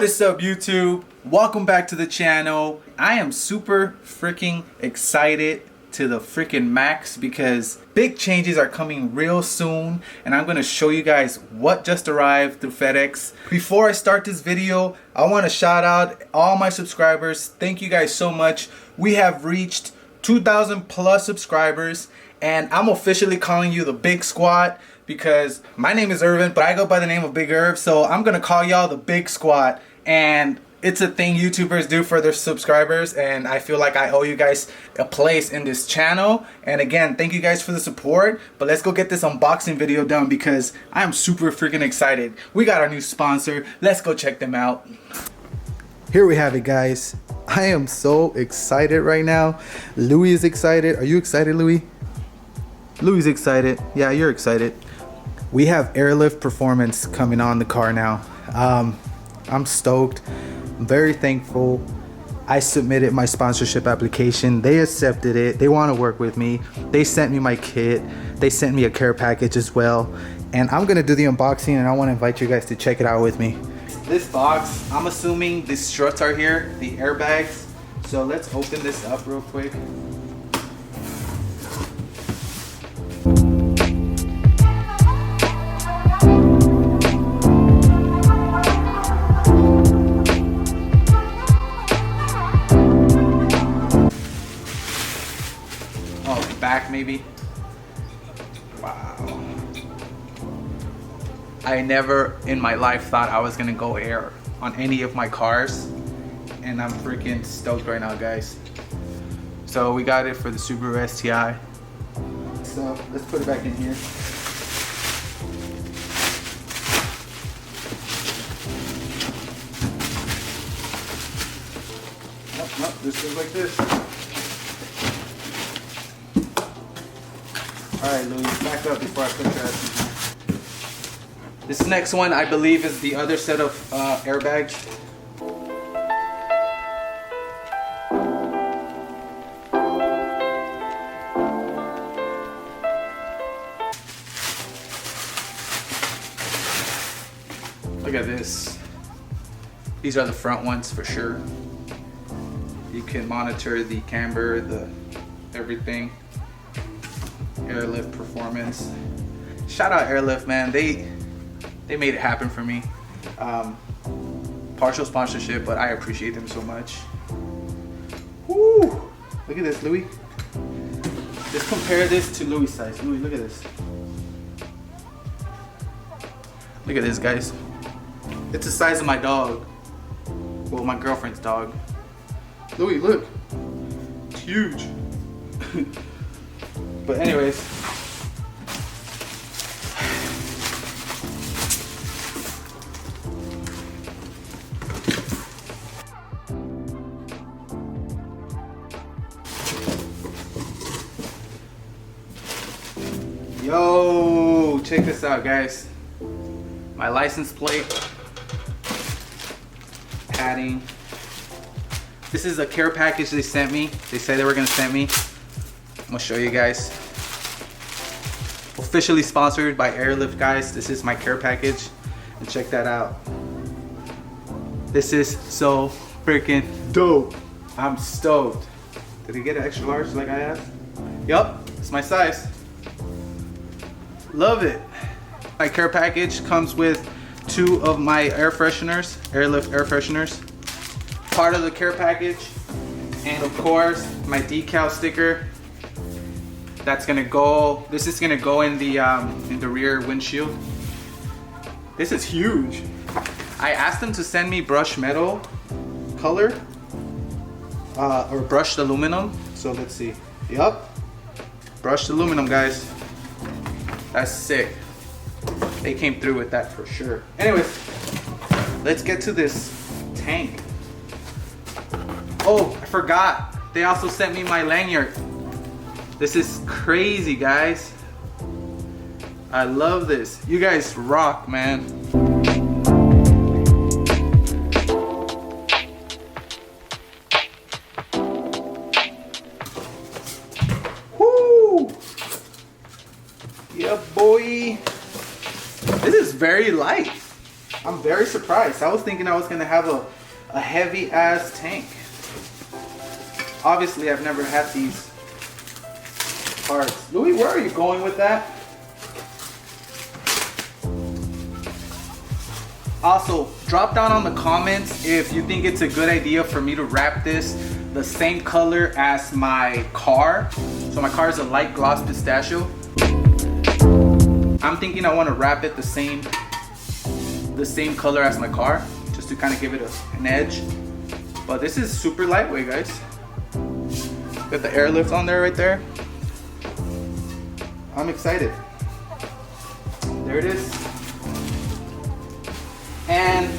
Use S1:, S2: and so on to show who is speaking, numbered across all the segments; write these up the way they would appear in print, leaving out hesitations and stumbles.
S1: What is up, YouTube? Welcome back to the channel. I am super freaking excited to the freaking max because big changes are coming real soon, and I'm going to show you guys what just arrived through FedEx. Before I start this video, I want to shout out all my subscribers. Thank you guys so much. We have reached 2,000 plus subscribers, and I'm officially calling you the Big Squad because my name is Irvin, but I go by the name of Big Irv, so I'm gonna call y'all the Big Squad. And it's a thing YouTubers do for their subscribers, and I feel like I owe you guys a place in this channel. And again, thank you guys for the support, but let's go get this unboxing video done because I am super freaking excited. We got our new sponsor. Let's go check them out. Here we have it, guys. I am so excited right now. Louis is excited. Are you excited, Louis? Louis is excited. Yeah, you're excited. We have Airlift Performance coming on the car now. I'm stoked. I'm very thankful. I submitted my sponsorship application. They accepted it. They want to work with me. They sent me my kit. They sent me a care package as well. And I'm going to do the unboxing, and I want to invite you guys to check it out with me. This box, I'm assuming the struts are here, the airbags. So let's open this up real quick. Back maybe. Wow. I never in my life thought I was gonna go air on any of my cars, and I'm freaking stoked right now, guys. So we got it for the Subaru STI. So let's put it back in here. Nope, this goes like this. Alright, Louis, back up before I put your ass in here. This next one, I believe, is the other set of airbags. Look at this. These are the front ones for sure. You can monitor the camber, the everything. Airlift Performance. Shout out Airlift, man. They made it happen for me. Partial sponsorship, but I appreciate them so much. Woo! Look at this, Louis. Let's compare this to Louis' size. Louis, look at this. Look at this, guys. It's the size of my dog. Well, my girlfriend's dog. Louis, look. It's huge. But anyways, yo, check this out, guys. My license plate, padding. This is a care package they sent me. They said they were gonna send me. I'm gonna show you guys. Officially sponsored by Airlift, guys. This is my care package, and check that out. This is so freaking dope. I'm stoked. Did he get an extra large like I asked? Yup, it's my size. Love it. My care package comes with 2 of my air fresheners, Airlift air fresheners. Part of the care package, and of course my decal sticker. That's gonna go. This is gonna go in the rear windshield. This is huge. I asked them to send me brushed metal color or brushed aluminum. So let's see. Yup, brushed aluminum, guys. That's sick. They came through with that for sure. Anyways, let's get to this tank. Oh, I forgot. They also sent me my lanyard. This is crazy, guys. I love this. You guys rock, man. Woo! Yeah, boy. This is very light. I'm very surprised. I was thinking I was gonna have a heavy ass tank. Obviously, I've never had these parts. Louis, where are you going with that? Also, drop down on the comments if you think it's a good idea for me to wrap this the same color as my car. So my car is a light gloss pistachio. I'm thinking I want to wrap it the same color as my car, just to kind of give it an edge. But this is super lightweight, guys. Got the airlift on there right there. I'm excited. There it is. And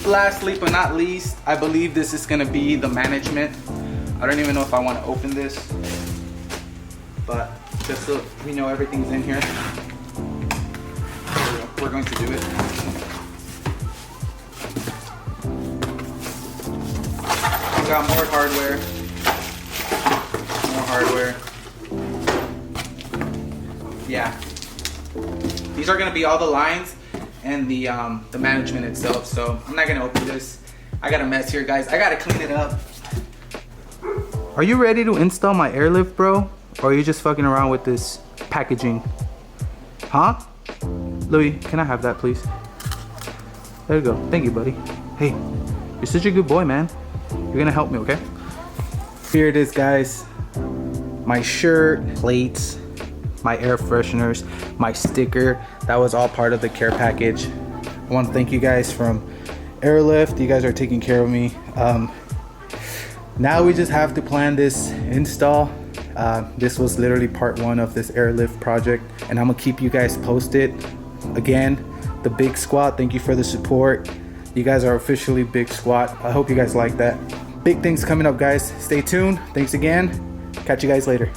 S1: lastly but not least, I believe this is gonna be the management. I don't even know if I want to open this, but just so we know everything's in here, we're going to do it. We got more hardware. Yeah, these are gonna be all the lines and the management itself. So I'm not gonna open this. I got a mess here, guys. I gotta clean it up. Are you ready to install my airlift, bro? Or are you just fucking around with this packaging? Huh? Louis, can I have that, please? There you go. Thank you, buddy. Hey, you're such a good boy, man. You're gonna help me, okay? Here it is, guys. My shirt, plates, my air fresheners, my sticker. That was all part of the care package. I want to thank you guys from Airlift. You guys are taking care of me. Now we just have to plan this install. This was literally part one of this airlift project, and I'm gonna keep you guys posted. Again, the Big Squat, thank you for the support. You guys are officially Big Squat. I hope you guys like that. Big things coming up, guys. Stay tuned. Thanks again. Catch you guys later.